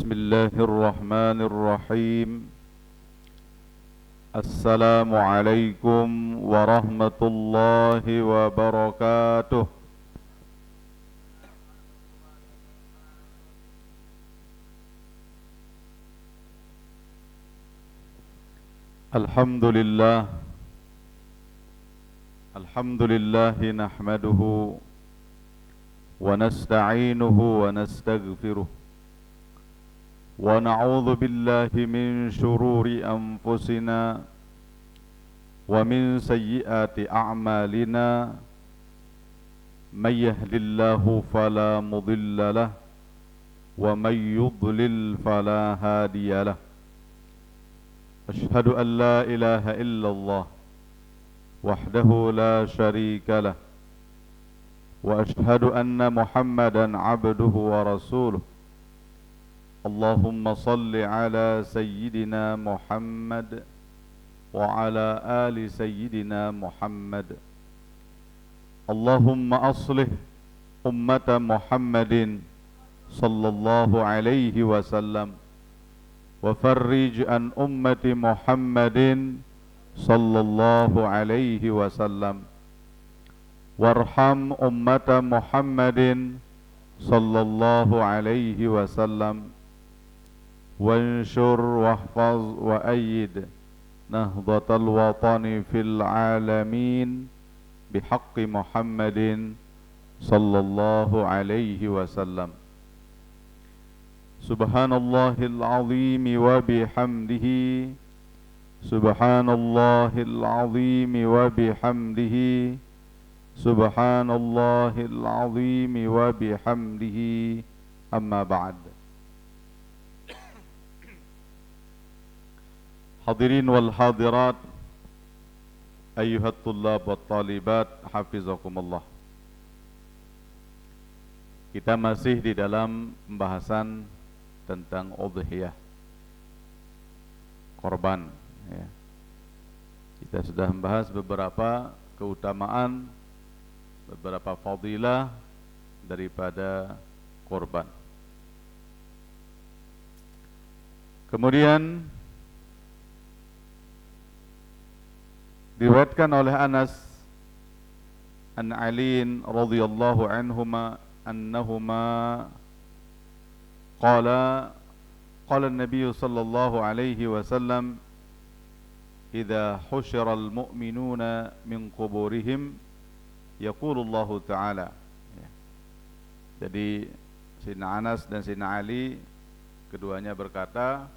بسم الله الرحمن الرحيم. السلام عليكم ورحمة الله وبركاته. الحمد لله نحمده ونستعينه ونستغفره ونعوذ بالله من شرور أنفسنا ومن سيئات أعمالنا. من يهد الله فلا مضل له ومن يضلل فلا هادي له. أشهد أن لا إله إلا الله وحده لا شريك له وأشهد أن محمدا عبده ورسوله. اللهم صل على سيدنا محمد وعلى آل سيدنا محمد. اللهم أصلح أمة محمد صلى الله عليه وسلم وفرج عن أمة محمد صلى الله عليه وسلم وارحم أمة محمد صلى الله عليه وسلم وانشر واحفظ وأيد نهضة الوطن في العالمين بحق محمد صلى الله عليه وسلم. سبحان الله العظيم وبحمده سبحان الله العظيم وبحمده سبحان الله العظيم وبحمده. أما بعد. Hadirin wal hadirat, ayyuhat tullab wat talibat, hafizakumullah. Kita masih di dalam pembahasan tentang udhiyah, korban ya. Kita sudah membahas beberapa keutamaan, beberapa fadilah daripada korban. Kemudian diriwayatkan oleh Anas an Ali radhiyallahu anhuma annahuma qala an-nabiy sallallahu alaihi wasallam idza husyira al-mu'minuna min quburihim yaqulu Allah taala. Jadi Sayyidina Anas dan Sayyidina Ali keduanya berkata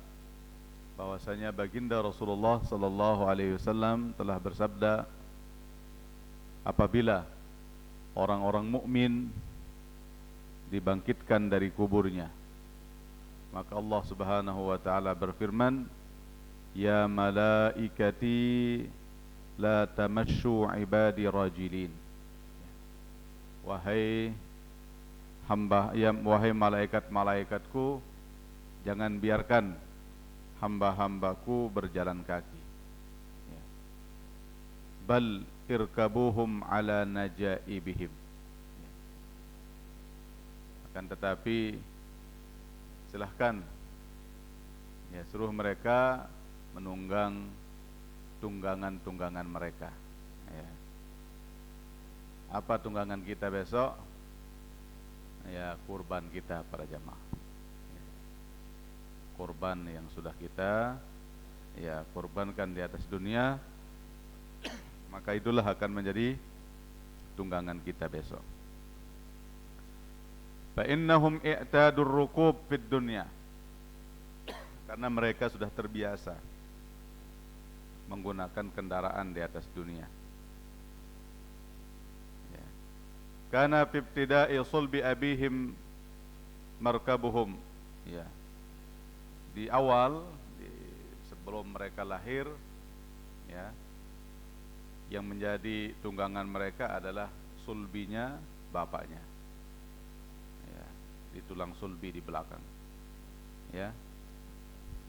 bahwasanya baginda Rasulullah sallallahu alaihi wasallam telah bersabda, apabila orang-orang mukmin dibangkitkan dari kuburnya, maka Allah Subhanahu wa taala berfirman, ya malaikati la tamashu ibadi rajilin. Wahai malaikat-malaikatku, jangan biarkan hamba-hambaku berjalan kaki. Bal irkabuhum ala najaibihim. Akan tetapi silahkan suruh mereka menunggang tunggangan-tunggangan mereka. Apa tunggangan kita besok? Kurban kita para jamaah. Korban yang sudah kita korbankan di atas dunia, maka itulah akan menjadi tunggangan kita besok. Fa innahum i'tadur rukub fid dunya, karena mereka sudah terbiasa menggunakan kendaraan di atas dunia. Kana fi ibtida'i sulbi abihim markabuhum. Di awal, sebelum mereka lahir, yang menjadi tunggangan mereka adalah sulbinya bapaknya, di tulang sulbi di belakang.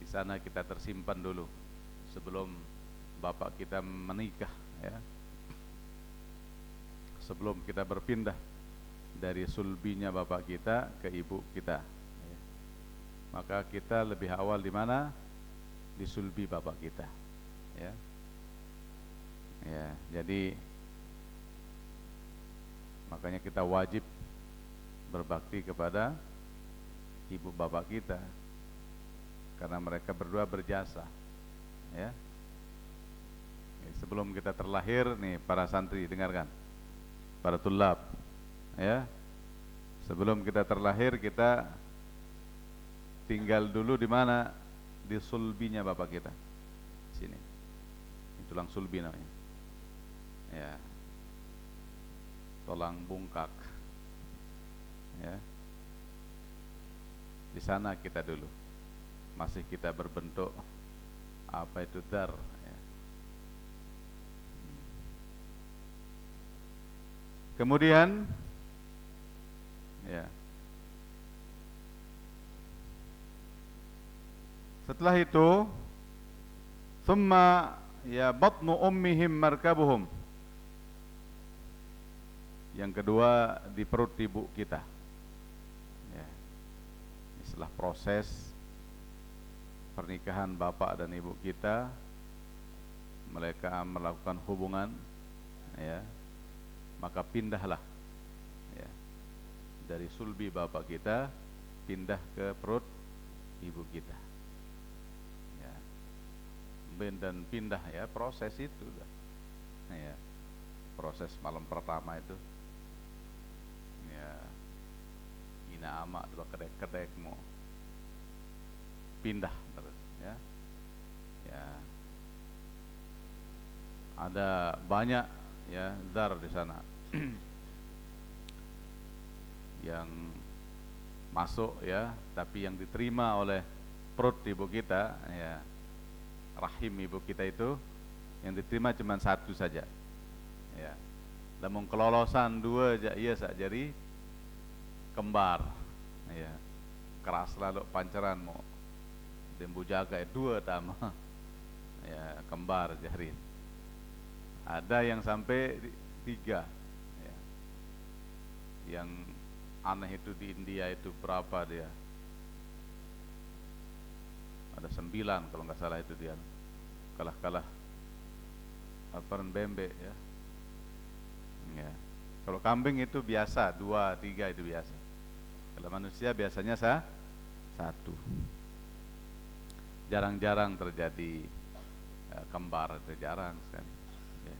Di sana kita tersimpan dulu sebelum bapak kita menikah, sebelum kita berpindah dari sulbinya bapak kita ke ibu kita. maka kita lebih awal di mana? Di sulbi bapak kita. Ya. Ya, jadi makanya kita wajib berbakti kepada ibu bapak kita karena mereka berdua berjasa. Ya. Sebelum kita terlahir nih para santri dengarkan, para tulab, ya. Sebelum kita terlahir kita tinggal dulu di mana? Di sulbinya bapak kita. Sini. Tulang sulbi namanya. Ya. Tulang bungkak. Ya. Di sana kita dulu. Masih kita berbentuk apa itu dar, ya. Kemudian ya. Setelah itu thumma ya batnu ummihim markabuhum. Yang kedua di perut ibu kita. Ya. Setelah proses pernikahan bapak dan ibu kita, mereka melakukan hubungan, ya, maka pindahlah, ya, dari sulbi bapak kita pindah ke perut ibu kita, ya, dan pindah, ya, proses itu, ya, proses malam pertama itu, ya, ina ama dua kedek mau pindah terus, ya, ya, ada banyak, ya, dar di sana yang masuk, ya, tapi yang diterima oleh perut ibu kita, ya, rahim ibu kita itu yang diterima cuma satu saja, ya. Namun kelolosan dua iya jadi kembar, ya, keras lalu pancaran mau dembu jaga dua tama, ya, kembar jarin. Ada yang sampai 3, ya. Yang aneh itu di India itu berapa dia? Ada 9 kalau nggak salah itu dia. Kalah aparan bembe, ya. Ya. Kalau kambing itu biasa 2, 3 itu biasa. Kalau manusia biasanya 1. Jarang-jarang terjadi kembar, itu jarang sekali. Ya.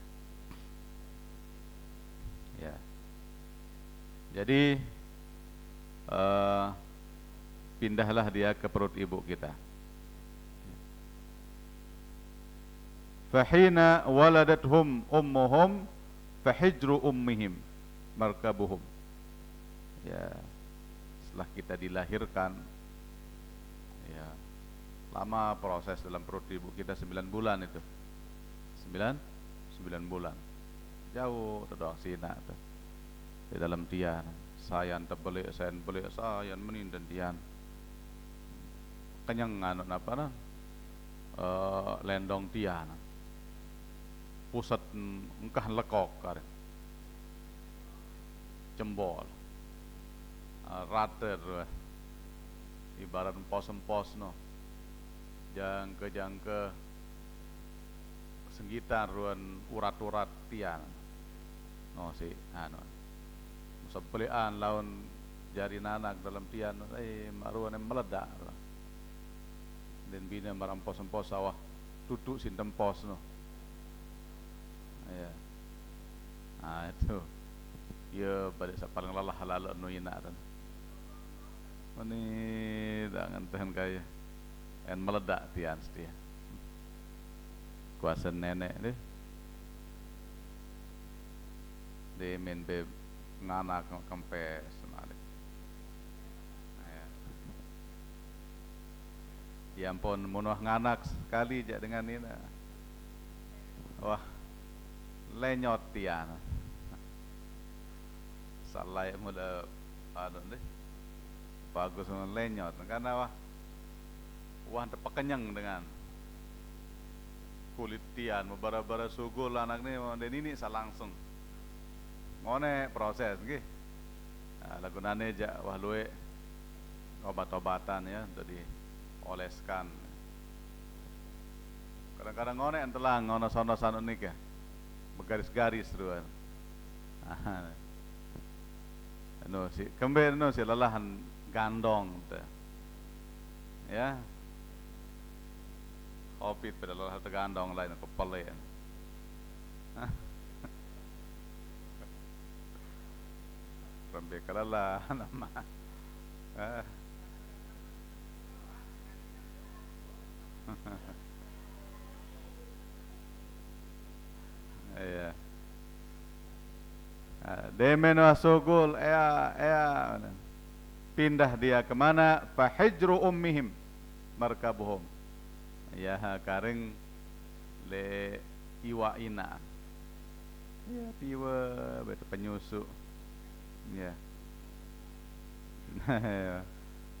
Ya. Jadi pindahlah dia ke perut ibu kita. Fahina waladathum ummuhum fahijru ummihim markabuhum. Ya, setelah kita dilahirkan, ya, lama proses dalam perut ibu kita 9 bulan itu. 9 bulan. Jauh terdoang sina tuh. Di dalam tian, sayan tebelik, sayan belik, sayan menindan tian. Kenyang anu apa nah? Lendong tian. Pusat engkah lekok karen. Jembol. Rater ibarat empos no. Jangke senggitan ruan urat-urat tian. No si anu. Sebelian lawan jari nanak dalam tian, maruan yang meledak. Dan bina marampos-empos sawah tutuk sintempos no. Ya. Nah itu. Ya balik paling lelah halal no ina kan. Ini dengan Tuhan kaya. En meledak tian setia. Kuasa nenek deh. Dia main beb nganak kempes semalik. Ya ampun munuh nganak sekali jak dengan ini. Wah, lenyot tian. Salah mula anu deh. Bagus lenyot karena wah terpekenyang dengan kulit tian membara-bara sugul anak ni dan ini langsung. Ngone proses nggih. Nah, lagunane jak wah luwe obat-obatan ya untuk dioleskan. Kadang-kadang ngonek entelang ngono sono sanu nikah bergaris-garis ruan. No si kembe no si lelahan gandong te. Ya. Opit pada lelahan gandong lain kepala ya. Rambe kalala nama. Iya. Demen wasugul pindah dia kemana? Fahijru ummihim markabuhum. Ya karing le iwa ina. Ya piwa betul penyusu. Ya.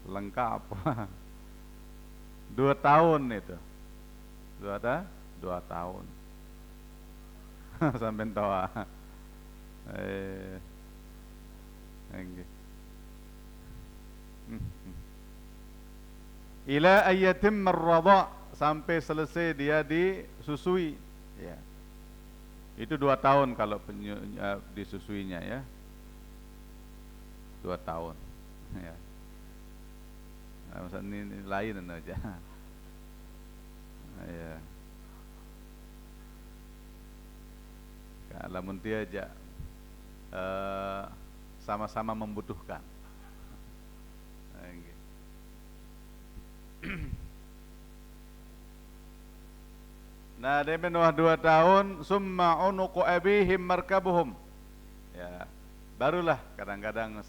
Lengkap. 2 tahun itu. 2 tahun. Sampai tua. Ila ayatim ar-radha, sampai selesai dia disusui ya. Itu 2 tahun kalau disusuinya ya. 2 tahun ya. Masa ini lain aja. Ya. Lamun dia aja sama-sama membutuhkan. Nah, dia menuah 2 tahun, summa unuqu abihim markabuhum. Ya, barulah kadang-kadang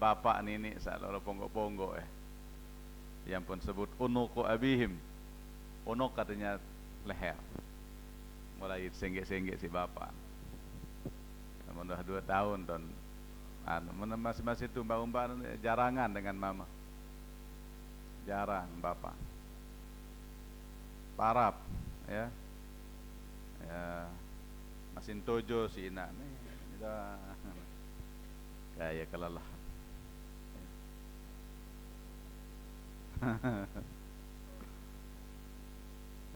bapak nini loro ponggok-ponggok yang pun sebut unuqu abihim. Unuk katanya leher. Mulai senggek-senggek si bapak. Menuah 2 tahun dan masih itu mbak jarangan dengan mama. Jarang bapak. Parap ya. Ya masin tojo si ina nih kayak kelelahan.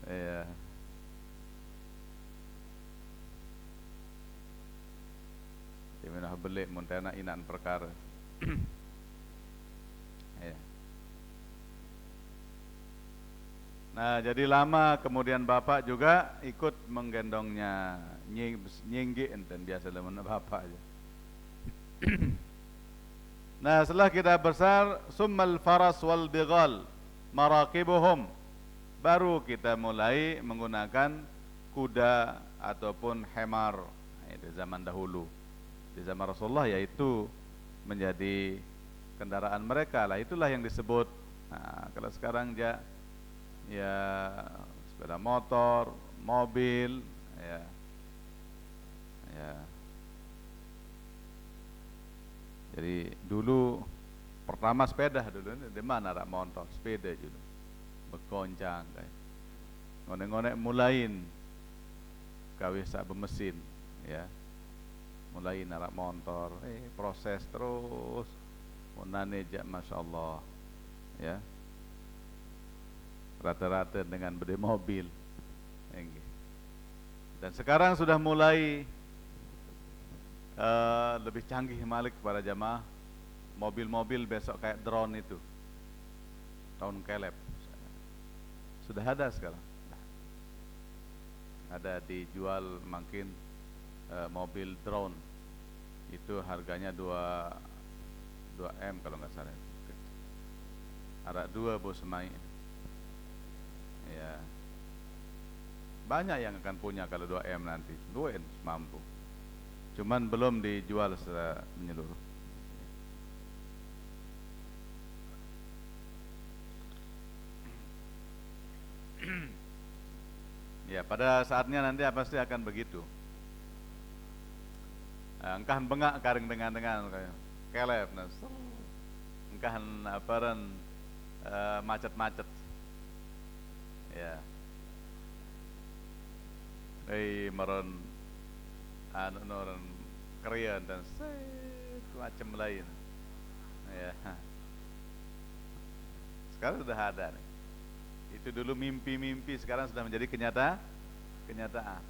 Ya. Diminah belik muntena inan perkara. Ya. Nah, jadi lama kemudian bapak juga ikut menggendongnya, nyinggi enten biasa lemon bapak aja. Nah, setelah kita besar, summal faras wal bighal maraqibuhum. Baru kita mulai menggunakan kuda ataupun hemar. Itu zaman dahulu. Di zaman Rasulullah yaitu menjadi kendaraan mereka lah. Itulah yang disebut. Nah, kalau sekarang ya sepeda motor, mobil, ya. Jadi dulu pertama sepeda dulu di mana ada motor, sepeda dulu, bergoncang kayak. Ngonek-ngonek mulain kawis sak bemesin, ya. Mulai narak motor, proses terus, munane jak masya Allah, ya. Rata-rata dengan beli mobil. Dan sekarang sudah mulai lebih canggih malik para jamaah. Mobil-mobil besok kayak drone itu, tahun kelep sudah ada sekarang. Ada dijual makin mobil drone itu harganya 2M kalau nggak salah. Ada 2 bos semai. Ya. Banyak yang akan punya kalau 2M nanti. 2M mampu. Cuman belum dijual secara menyeluruh. Ya, pada saatnya nanti pasti akan begitu. Engkahan bengak karing dengan kayak kelep, engkahan aparan macet-macet. Ya. Meron noron Korean dan macam lain. Ya. sekarang sudah ada nih. Itu dulu mimpi-mimpi, sekarang sudah menjadi kenyataan.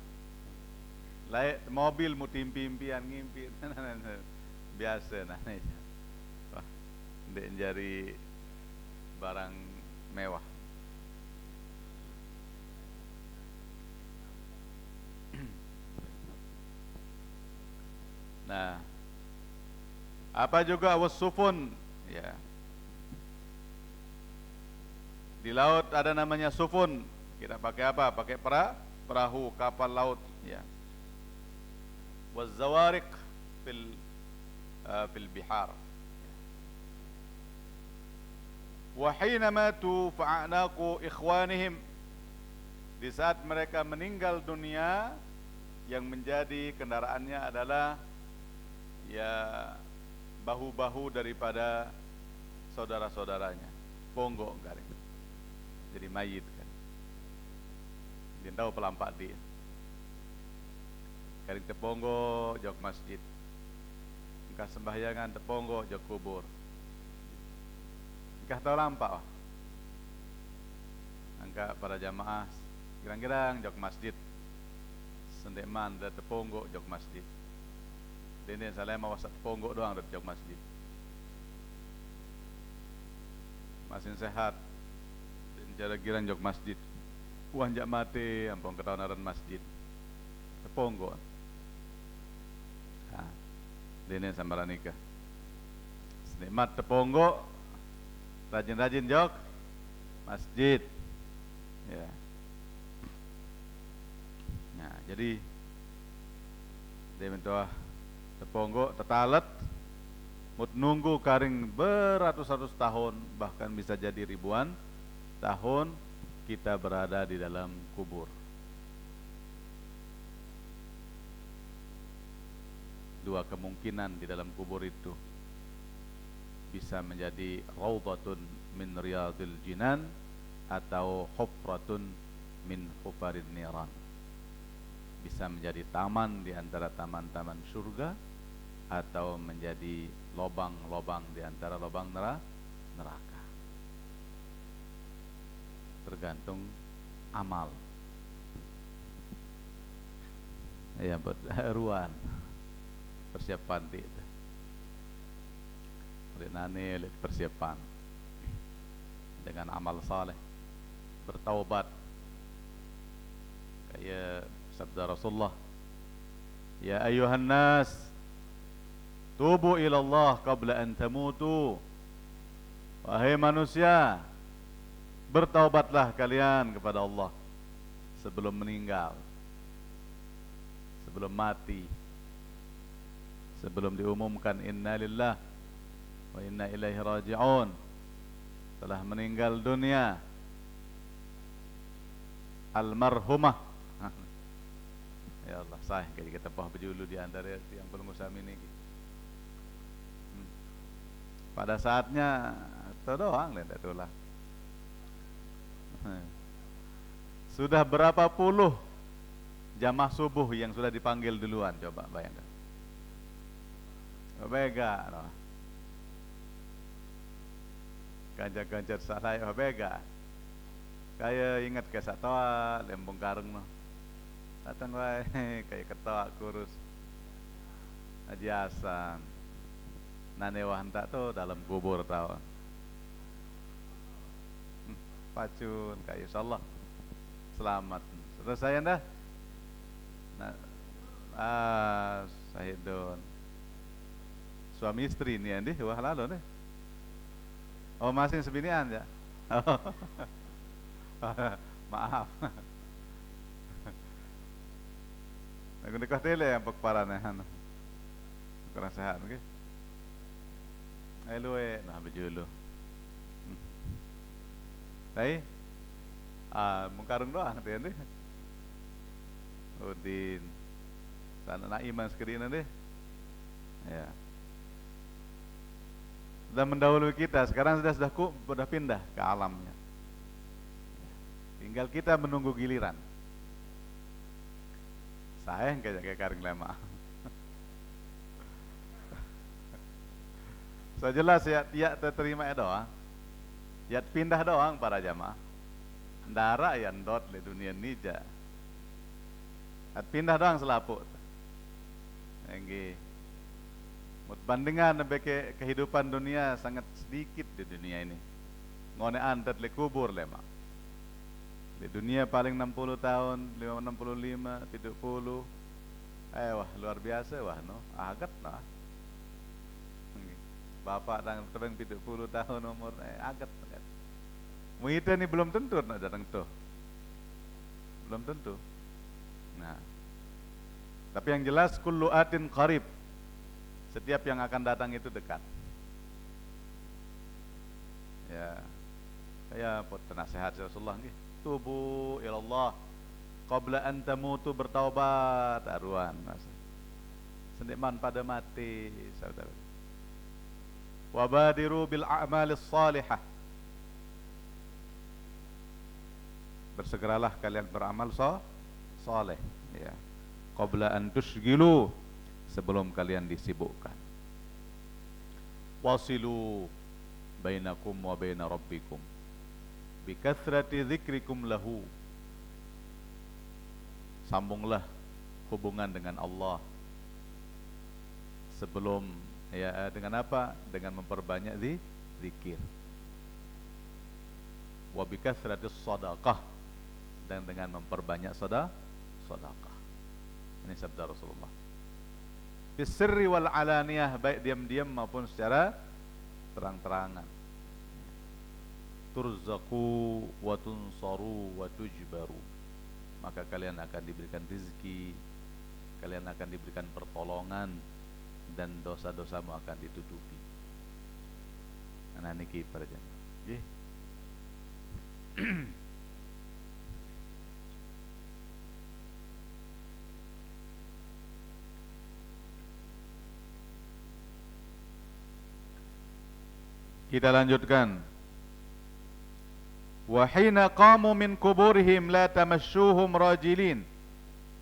Layak mobil mu impian ngimpi. Biasa nah. Wah, ndek jadi barang mewah. Nah, apa juga wasufun, ya. Di laut ada namanya sufun. Kita pakai apa? Pakai perahu, kapal laut, ya. Wazawarik fil bihar. Wa hina matu fa'anaku ikhwanihim. Di saat mereka meninggal dunia, yang menjadi kendaraannya adalah ya bahu-bahu daripada saudara-saudaranya, ponggo garing, jadi mayit kan. Dia tahu pelampak dia garing teponggo jok masjid, engkah sembahyangan teponggo jok kubur, engkah tahu lampak wah. Engkah para jamaah girang-girang jok masjid, sendeman dan teponggo jok masjid. Dene saya mau wasat ponggok doang dari jauh masjid. Masih sehat. Dan cara giran jauh masjid. Wanjak mati, ampun ketahuan masjid. Ponggok. Nah, dene samara nikah. Senikmat teponggok, rajin-rajin jauh masjid. Ya. Nah, jadi dia mentua teponggo tetalet mut nunggu karing beratus-ratus tahun, bahkan bisa jadi ribuan tahun kita berada di dalam kubur. Dua kemungkinan di dalam kubur itu, bisa menjadi raudhatun min riyadil jinan atau hufratun min hufarin niran. Bisa menjadi taman di antara taman-taman surga atau menjadi lobang-lobang di antara lobang neraka. Tergantung amal. Ya, buat ruan persiapan itu. Nani persiapan dengan amal saleh, bertaubat kayak sabda Rasulullah, ya ayuhan nas tubu ila Allah qabla an tamutu. Wahai manusia, bertaubatlah kalian kepada Allah sebelum meninggal, sebelum mati, sebelum diumumkan inna lillah wa inna ilaihi raji'un, telah meninggal dunia almarhumah. Ya Allah, sah kayak kita pah berjulu di antara yang belum usah ini. Pada saatnya itu doang lendak tulah. Sudah berapa puluh jamaah subuh yang sudah dipanggil duluan, coba bayangkan. Bega, no. Ganjar-ganjar salah bega. Kayak ingat ke satoa lembong karung no. Datang wae kayak ketawa kurus. Haji Hasan. Nanewah hentak tuh dalam kubur tahu. Pacun kayak insyaallah selamat. Selesai anda? Nah, Sahidun. Suami istri ini Andi, wah lalu nih. Oh masih sebinian ya? Oh. Maaf. Aku nikah tele yang pekparanehan. Kurang sehat, oke? Ayo nah bejulu. Hai, mengkarung doang dia nih. Udin, tanah nak iman sekali nanti. Ya. Sudah mendahului kita, sekarang sudah pindah ke alamnya. Tinggal kita menunggu giliran. Sayang kayak karing lema. So jelas ya, tidak terima doang. Ya pindah doang para jamaah. Ndara yang dot di dunia nija. At pindah doang selaput. Enggi. Mut bandingan beke kehidupan dunia sangat sedikit di dunia ini. Ngonean tet le kubur lema. Di dunia paling 60 tahun, 65, 70. Wah luar biasa wah no. Agat lah. Bapak dan tebeng 70 tahun umur agat. Muita ni belum tentu nak datang tuh. Belum tentu. Nah. Tapi yang jelas kullu atin qarib. Setiap yang akan datang itu dekat. Ya. Saya pot nasihat Rasulullah nggih. Tubu ilallah qabla an tamutu, bertaubat aruan mas. Seniman pada mati saudara. Wabadiru bil a'malis salihah. Bersegeralah kalian beramal saleh ya. Qabla an tushgilu, sebelum kalian disibukkan. Wasilu bainakum wa baina rabbikum bikathrati dzikrikum lahu. Sambunglah hubungan dengan Allah sebelum ya, dengan apa? Dengan memperbanyak zikir. Wa bikathrati shadaqah, dan dengan memperbanyak sedekah. Ini sabda Rasulullah. Bisirri wal alaniyah, baik diam-diam maupun secara terang-terangan. Turzaku wa tunsaru wa tujbaru, maka kalian akan diberikan rezeki, kalian akan diberikan pertolongan, dan dosa-dosamu akan ditutupi. Nah niki para jemaah. Nggih. Kita lanjutkan. Wa hina qamu min kuburihim la tamashuhum rajilin.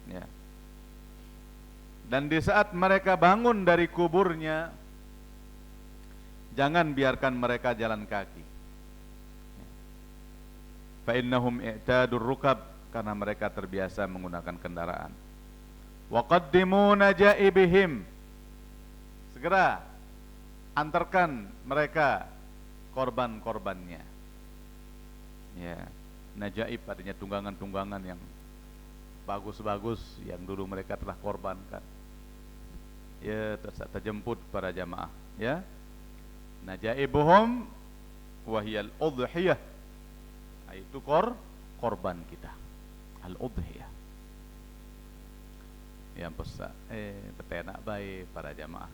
Ya. Dan di saat mereka bangun dari kuburnya, jangan biarkan mereka jalan kaki. Fa innahum i'tadur rukab, karena mereka terbiasa menggunakan kendaraan. Wa qaddimu najaibihim, segera antarkan mereka korban-korbannya. Ya, najaib artinya tunggangan-tunggangan yang bagus-bagus yang dulu mereka telah korbankan. Ya, terjemput para jamaah. Ya, najaibuhum wahiyal udhiyah, itu korban kita, al udhiyah. Yang pesak petenak baik para jamaah,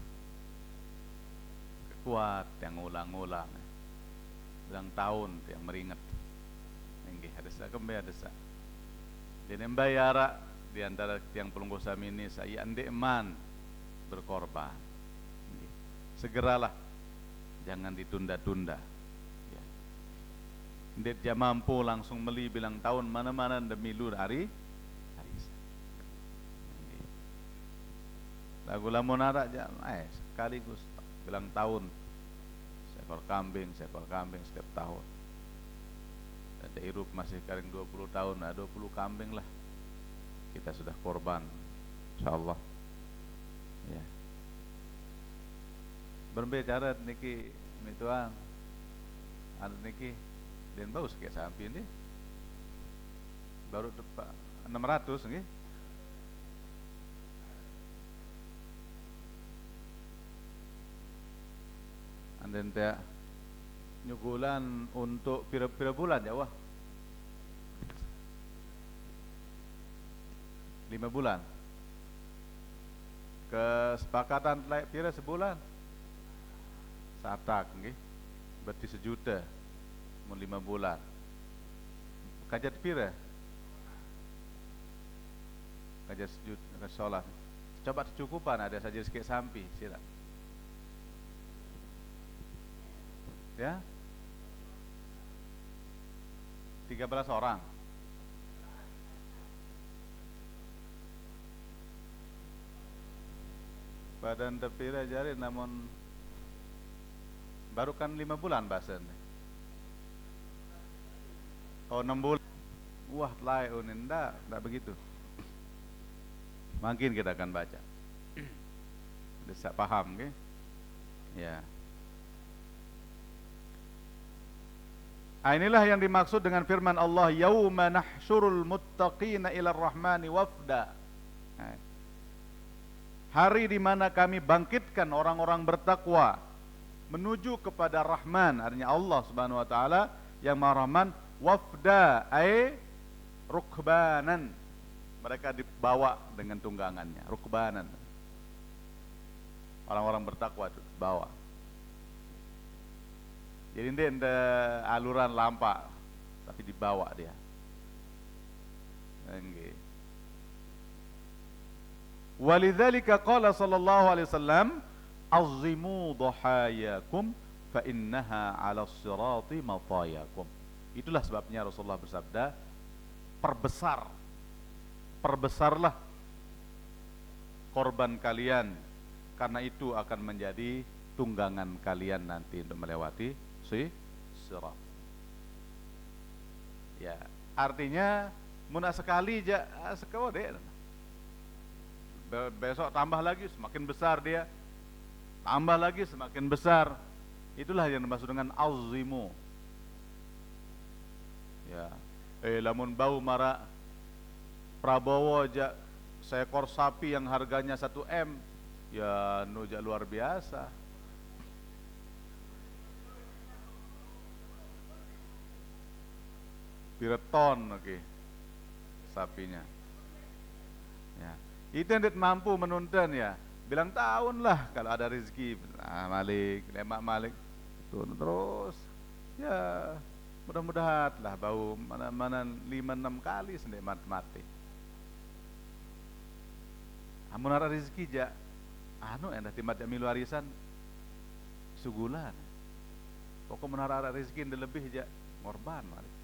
kuat yang ulang-ulang, ulang tahun yang meringat. Nggih hadasa kembali hadasa. Dene bayara di antara tiang pelunggu sami ini saya andeman berkorban. Nggih. Segeralah, jangan ditunda-tunda. Ya. Ndet dia mampu langsung meli bilang tahun mana-mana demi lu hari. Nggih. Lagu lamun ada sekaligus bilang tahun. Seekor kambing setiap tahun. Ada hirup masih kering 20 tahun, 20 kambing lah kita sudah korban, insyaallah. Ya. Berbicara niki mituang, ada niki dan bau sekali sampai ini baru tepat 600 nggih. Anden teh nyugulan untuk pira-pira bulan ya wah. 5 bulan. Kesepakatan pira sebulan. Satak nggih. Berarti 1 juta. Mun 5 bulan. Kajat pira? Kajat 1 juta sholat. Coba kecukupan ada saja sikit sampai sila. Ya. 13 orang. Badan tepira jari namun baru kan 5 bulan bahasan. Oh 6 bulan. Wah, lain enggak begitu. Makin kita akan baca. Bisa paham, ke? Ya. Inilah yang dimaksud dengan firman Allah, yauma nahsyurul muttaqina ila rahmani wafda. Hari di mana kami bangkitkan orang-orang bertakwa menuju kepada Rahman, artinya Allah Subhanahu wa taala yang Maha Rahman, wafda ay rukbanan. Mereka dibawa dengan tunggangannya, rukbanan. Orang-orang bertakwa itu bawa. Jadi ini aluran lampak, tapi dibawa dia. Okay. Walidzalika qala sallallahu alaihi wasallam, azimu dhahayakum fa innaha 'ala sirati matayakum. Itulah sebabnya Rasulullah bersabda, perbesarlah korban kalian, karena itu akan menjadi tunggangan kalian nanti untuk melewati sirat. Ya, artinya mudah sekali aja sekali. Besok tambah lagi semakin besar dia, tambah lagi semakin besar. Itulah yang dimaksud dengan azimu. Ya, lamun bau mara Prabowo aja seekor sapi yang harganya 1 M, ya nuja luar biasa. Pireton oke, sapinya. Ya. Itu yang mampu menuntun ya. Bilang tahun lah kalau ada rezeki. Malik, lemak Malik turun terus. Ya, mudah-mudahan lah bau mana 5-6 kali sendiri mati. Amun ada rezeki ja, endah timat milu arisan sugulan. Pokok menara rezeki yang lebih ja ngorban Malik.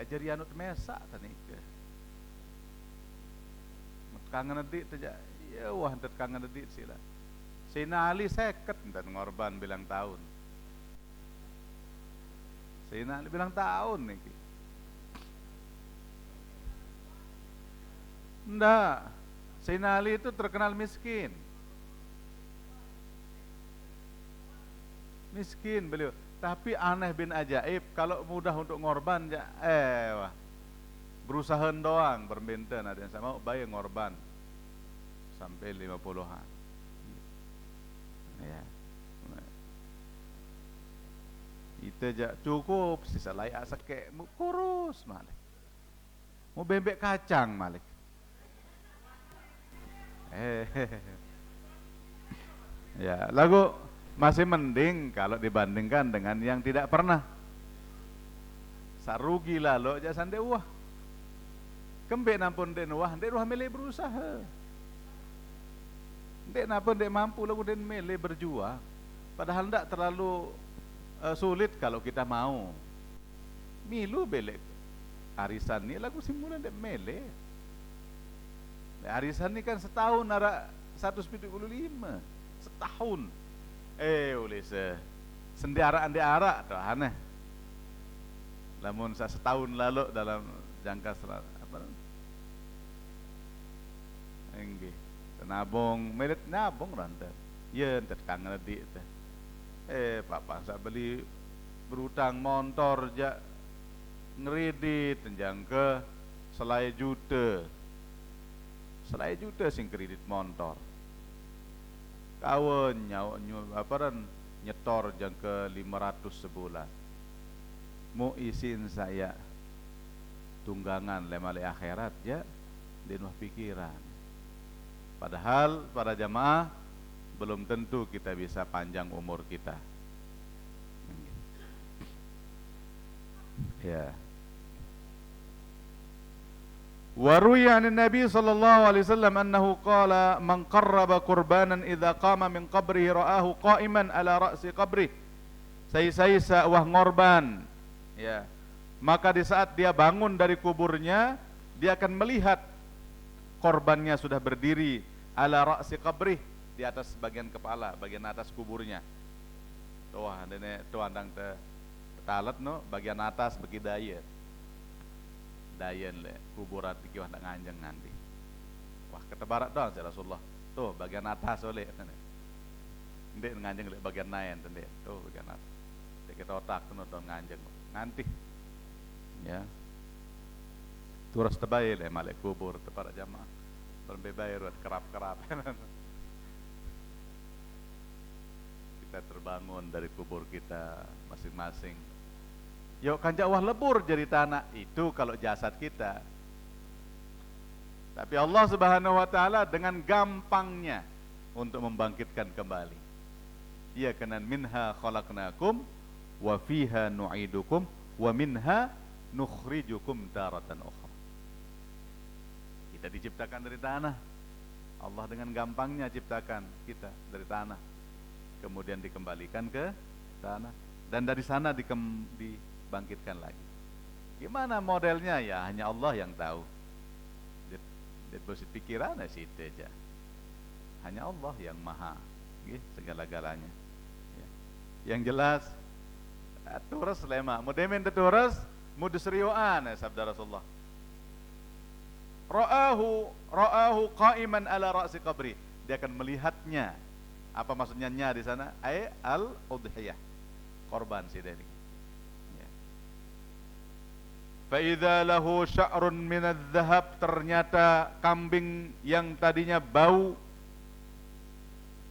Jadi anut mesak tani ke. Kangen adik saja, ya wah entar kangen adik sila. Sina Ali seket entar ngorban bilang tahun. Sina Ali bilang tahun nih. Enggak, Sina Ali itu terkenal miskin. Miskin beliau, tapi aneh bin ajaib kalau mudah untuk ngorban ya, wah. Berusaha doang berbenten, ada yang saya mau bayar ngorban sampai 50-an. Ya. Itu aja cukup, sisa layak sekek kurus Malik. Mau bebek kacang Malik. Ya, lagu masih mending kalau dibandingkan dengan yang tidak pernah. Sarugi lah lo aja sande wah. Kembek nampun den wah, den wah milih berusaha. Den nampun den mampu lagu den milih berjuang. Padahal ndak terlalu sulit kalau kita mau. Milu belek arisan ni lagu simulan den milih. Arisan ni kan setahun ara 175 setahun. Oleh sendiaraan diarak tu aneh. Lamun setahun lalu dalam jangka apa? Enggih. Nabung, merit nabung rantai. Ya, entar kangen adik teh. Papa saya beli berutang motor ja ngeredit tenjang ke selai juta sing kredit motor. Kawan nyetor jang ke 500 sebulan. Mau isin saya tunggangan lemale akhirat ya dinuh pikiran. Padahal para jamaah belum tentu kita bisa panjang umur kita. Ya. Waruya an Nabi sallallahu alaihi wasallam annahu qala man qarraba qurbanan idza qama min qabrihi ra'ahu qa'iman ala ra'si qabrihi. Sai-sai wah ngorban. Ya. Maka di saat dia bangun dari kuburnya, dia akan melihat korbannya sudah berdiri ala ra'si qabrih, di atas bagian kepala, bagian atas kuburnya. Wah, dene tuandang te talat no, bagian atas bagi daya. dayen le kuburan iki wah ndak nganjeng nanti. Wah ketebarak dong ya Rasulullah. Tuh bagian atas oleh. Ndek nganjeng le bagian naen ndek. Tuh bagian atas. Dek kita otak tuh don nganjeng. Nganti. Ya. Turas tebail le malek kubur teparak jamaah. Berbebayar kerap-kerap. Kita terbangun dari kubur kita masing-masing. Yuk kanjak wah lebur jadi tanah itu kalau jasad kita. Tapi Allah Subhanahu wa taala dengan gampangnya untuk membangkitkan kembali. Ia kanan minha khalaqnakum wa fiha nu'idukum wa minha nukhrijukum daratan ukhra. Kita diciptakan dari tanah. Allah dengan gampangnya ciptakan kita dari tanah. Kemudian dikembalikan ke tanah dan dari sana dibangkitkan lagi. Gimana modelnya ya hanya Allah yang tahu. Deposit pikiran situ aja. Hanya Allah yang maha segala-galanya. Ya. Yang jelas turus lema. Mudemen turus mudusrioan sabda Rasulullah. Ra'ahu qa'iman ala ra'si qabri. Dia akan melihatnya. Apa maksudnya nya di sana? Al-udhiyah. Korban si dari. Ya. Fa idza lahu sya'run min adz-dzahab, ternyata kambing yang tadinya bau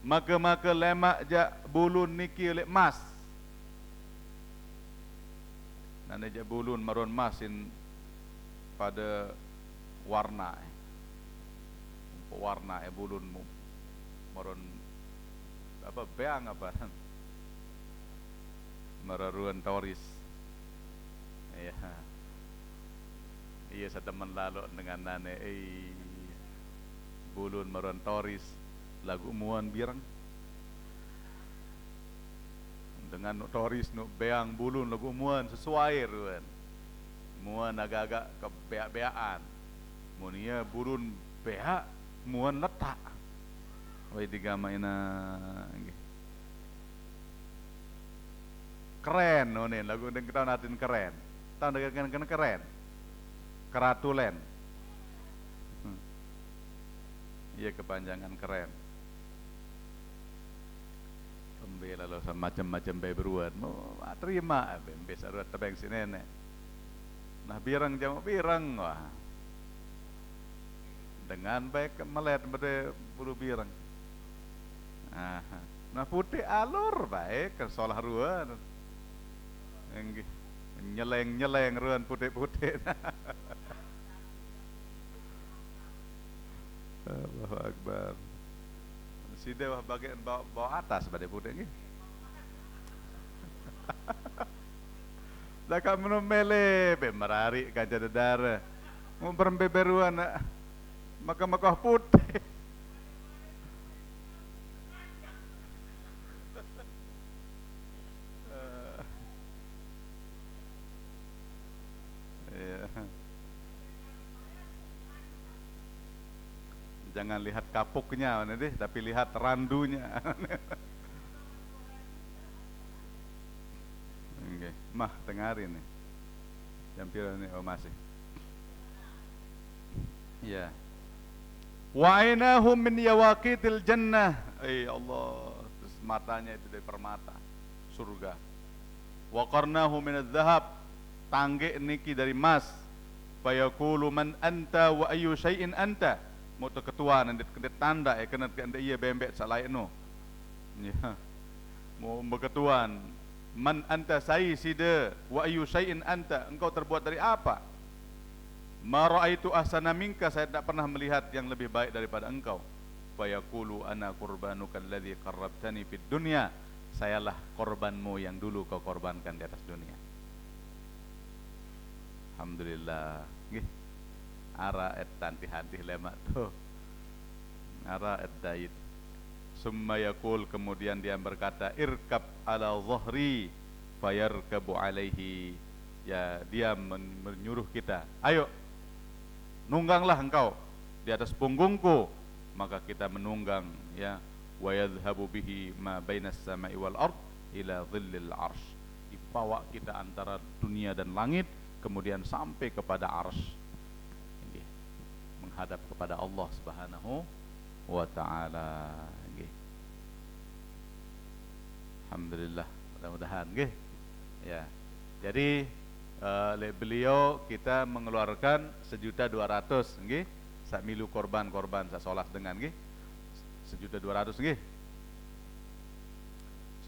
maka lemak ja bulun niki oleh emas. Nana ja bulun marun masin pada warna bulun marun apa beang apa mararuan toris. Iya. Iya setemen lalu dengan nane bulun maruan toris lagu muan birang dengan toris nu beang bulun lagu muan sesuai ruan muan agak-agak kebeak-beaan munia bulun beak muan letak wai digamaina keren nih lagu yang kita natin keren tahun dengan keren keratulen iya kepanjangan keren pembela lo macam-macam beberuan mau terima bembe saruat tebeng sinene nah birang jamu birang wah dengan baik melet pada bulu birang nah putih alur baik ke solah ruan nyeleng ruan putih Allahu Akbar. Si dewa bagian bawa atas pada putih ni. Dah kamu mele merari kaca dedara. Mau berbeberuan maka putih. Jangan lihat kapuknya deh, tapi lihat randunya. Okay. Mah dengarin nih. Jam ini masih. Ya. Wa ainahum min yawaqitil jannah. Allah, terus matanya itu dari permata surga. Wa qarnahu min adz-dzahab. Tangge niki dari emas. Fa yaqulu man anta wa ayyu syai'in anta. Mau ketua nanti tanda kena iya bembek salai no. Ya. Mau berketuan man anta sai sida wa ayu syai'in anta, engkau terbuat dari apa? Ma raaitu ahsana minka, saya tidak pernah melihat yang lebih baik daripada engkau. Fa yaqulu ana qurbanuka alladhi qarrabtani fid dunya, sayalah korbanmu yang dulu kau korbankan di atas dunia. Alhamdulillah. Nggih. Ara et tanti hati lemak tuh ara et dait summa yaqul, kemudian dia berkata irkab ala dhahri fayarkabu alaihi, ya dia menyuruh kita ayo nungganglah engkau di atas punggungku, maka kita menunggang ya wa yadhhabu bihi ma bainas samai wal ard ila dhillil arsh, dibawa kita antara dunia dan langit kemudian sampai kepada arsy. menghadap kepada Allah Subhanahu wa taala nggih. Alhamdulillah, mudah-mudahan nggih. Ya. Jadi beliau kita mengeluarkan 1.200.000 nggih. Sak milu korban sak solas dengan nggih. 1.200.000 nggih.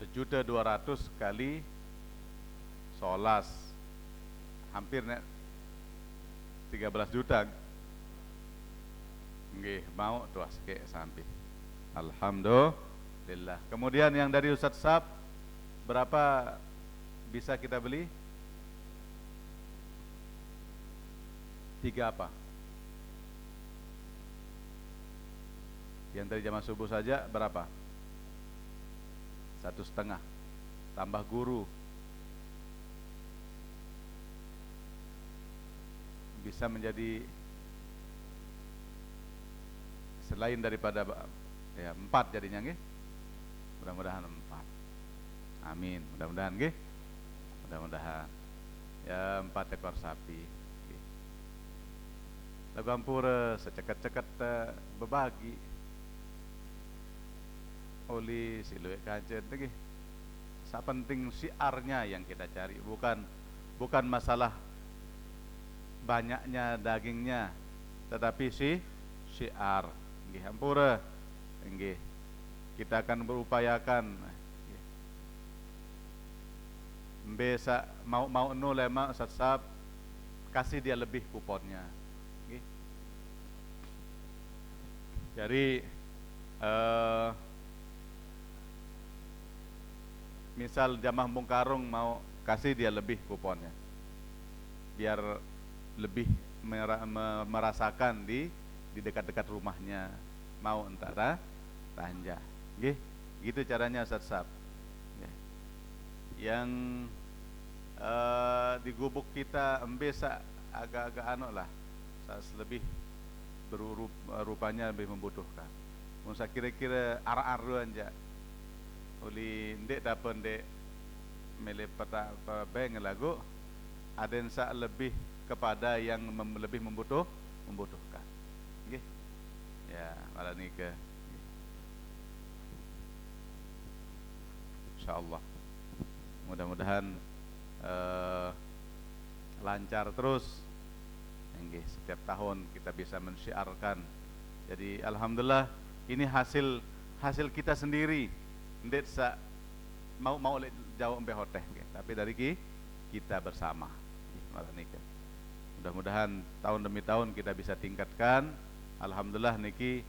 1.200.000 kali solas hampir nek 13 juta nggih, mau tuas ke sampai. Alhamdulillah. Kemudian yang dari Ustadz Sab berapa bisa kita beli? 3 apa? Yang dari jamaah subuh saja berapa? 1,5 tambah guru bisa menjadi selain daripada ya 4 jadinya nggih. Mudah-mudahan 4. Amin. Mudah-mudahan nggih. Mudah-mudahan ya 4 ekor sapi. Lagu ampura seceket-ceket berbagi oleh siluet kancet lagi. Sa penting syiarnya yang kita cari, bukan masalah banyaknya dagingnya, tetapi syiar. Nggih ampura. Nggih. Kita akan berupayakan Mbesa mau no lema Ustaz kasih dia lebih kuponnya. Nggih. Jadi misal jamaah Bung Karung mau kasih dia lebih kuponnya, biar lebih merasakan di dekat-dekat rumahnya, mau entah tanja, nggih, gitu caranya Ustaz Sab. Yang di gubuk kita embesa agak-agak anu lah, lebih rupanya lebih membutuhkan. Musa kira-kira arah-arah aja. Uli ndek dapat ndek mele peta beng lagu adensa lebih kepada yang lebih membutuhkan. Nggih. Ya, malah nikah. Insyaallah. Mudah-mudahan lancar terus. Nggih, setiap tahun kita bisa mensyiarkan. Jadi alhamdulillah ini hasil kita sendiri. Ndek sa mau jauh embe hoteh, tapi dari kita bersama. Malah nikah. Mudah-mudahan tahun demi tahun kita bisa tingkatkan. Alhamdulillah niki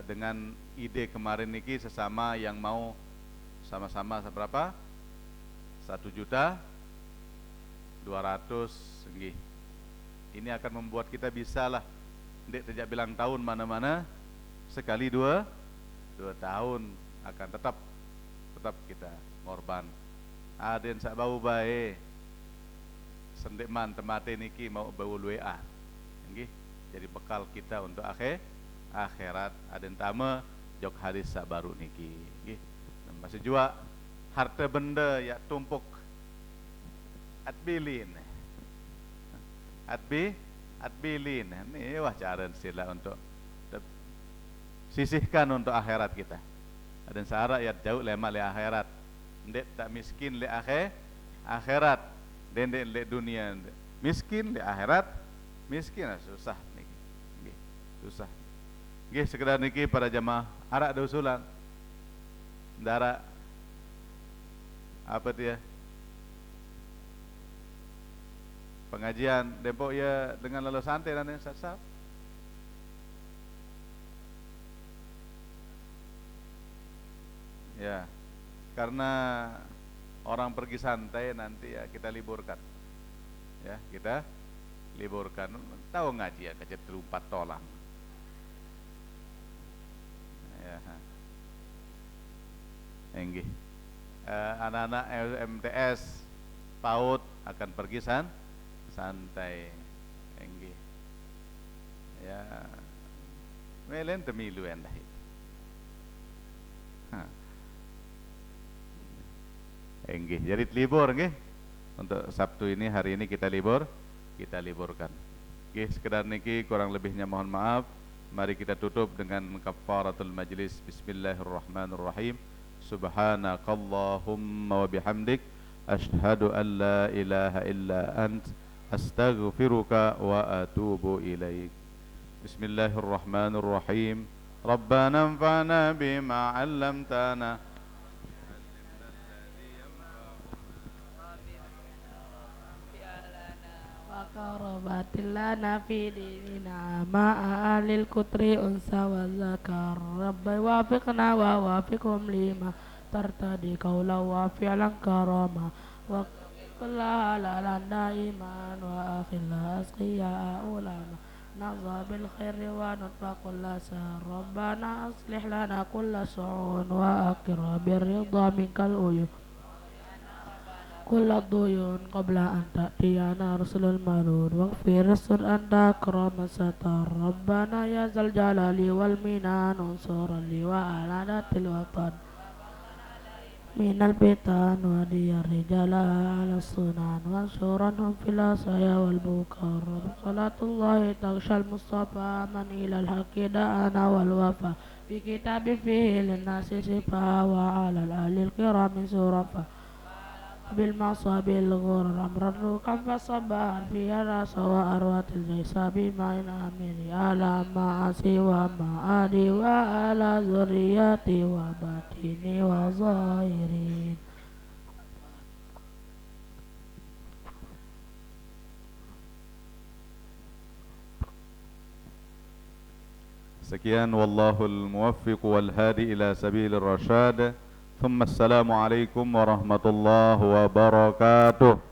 dengan ide kemarin niki sesama yang mau sama-sama seberapa? 1.200.000 nggih. Ini akan membuat kita bisa lah. Ndek sejak bilang tahun mana-mana sekali 2 tahun akan tetap kita ngorban. Aden sak bau bae sendek man temate niki mau bau WA. Nggih, jadi bekal kita untuk akhirat. Aden tama jok hadis sak baru niki, nggih. Masih jua harta benda ya tumpuk atbilin. Atbilin. Ini wah cara sila untuk sisihkan untuk akhirat kita. Dan syarat ya jauh lema le akhirat. Ndek tak miskin le akhirat. Dendek le dunia. Miskin le akhirat. Miskin susah niki. Nggih, susah. Nggih sekedar niki para jamaah arak ada usulan. Ndara apa dia? Pengajian dempok ya dengan lalu santai dan sat-sat. Ya, karena orang pergi santai nanti ya kita liburkan. Ya, kita liburkan. Tahu ngaji ya kecet terumpat tolang. Ya. Enggih. Anak-anak MTS PAUD akan pergi santai. Enggih. Ya. Melen temilu endah itu. Enggih, jadi libur nggih. Untuk Sabtu ini hari ini kita liburkan. Oke, sekedar niki kurang lebihnya mohon maaf. Mari kita tutup dengan kafaratul majlis. Bismillahirrahmanirrahim. Subhanakallahumma wa bihamdik asyhadu an la ilaha illa ant astaghfiruka wa atubu ilaik. Bismillahirrahmanirrahim. Rabbana anfa'na bima 'allamtana Karabatilana fi dinina ma'alil kutri unsa wa zakar Rabbi wafiqna wa wafiqhum lima tartadi qawla wa fi'lan karama wa kulla halalan daiman wa akhilla asqiya ulama nazza bil khairi wa nutfa kulla sar Rabbana aslih lana kulla su'un wa akira birridha minkal uyun كل الضيون قبل أن تأتينا رسل المرود واغفر رسل أنت أكرم ستر ربنا يا ذا الجلال والمنان انصر لي وعلى ذات الوطن من الفتن ودي الرجال على الصنان وانشرنهم في الأسايا والبكر صلاة الله تغشى المصطفى من إلى الحق دعانا والوفا في كتاب فيه للناس شفاء وعلى الآل الكرام سرفا بالمعصى بالغر أمر كم فصبر في الرأس وأروات الجيسى بما أمين على معاصي ومعادي وعلى ذرياتي وباطني وظاهرين. Sekian wallahul muwaffiq wal hadi ila sabilir rasyad. Assalamualaikum warahmatullahi wabarakatuh.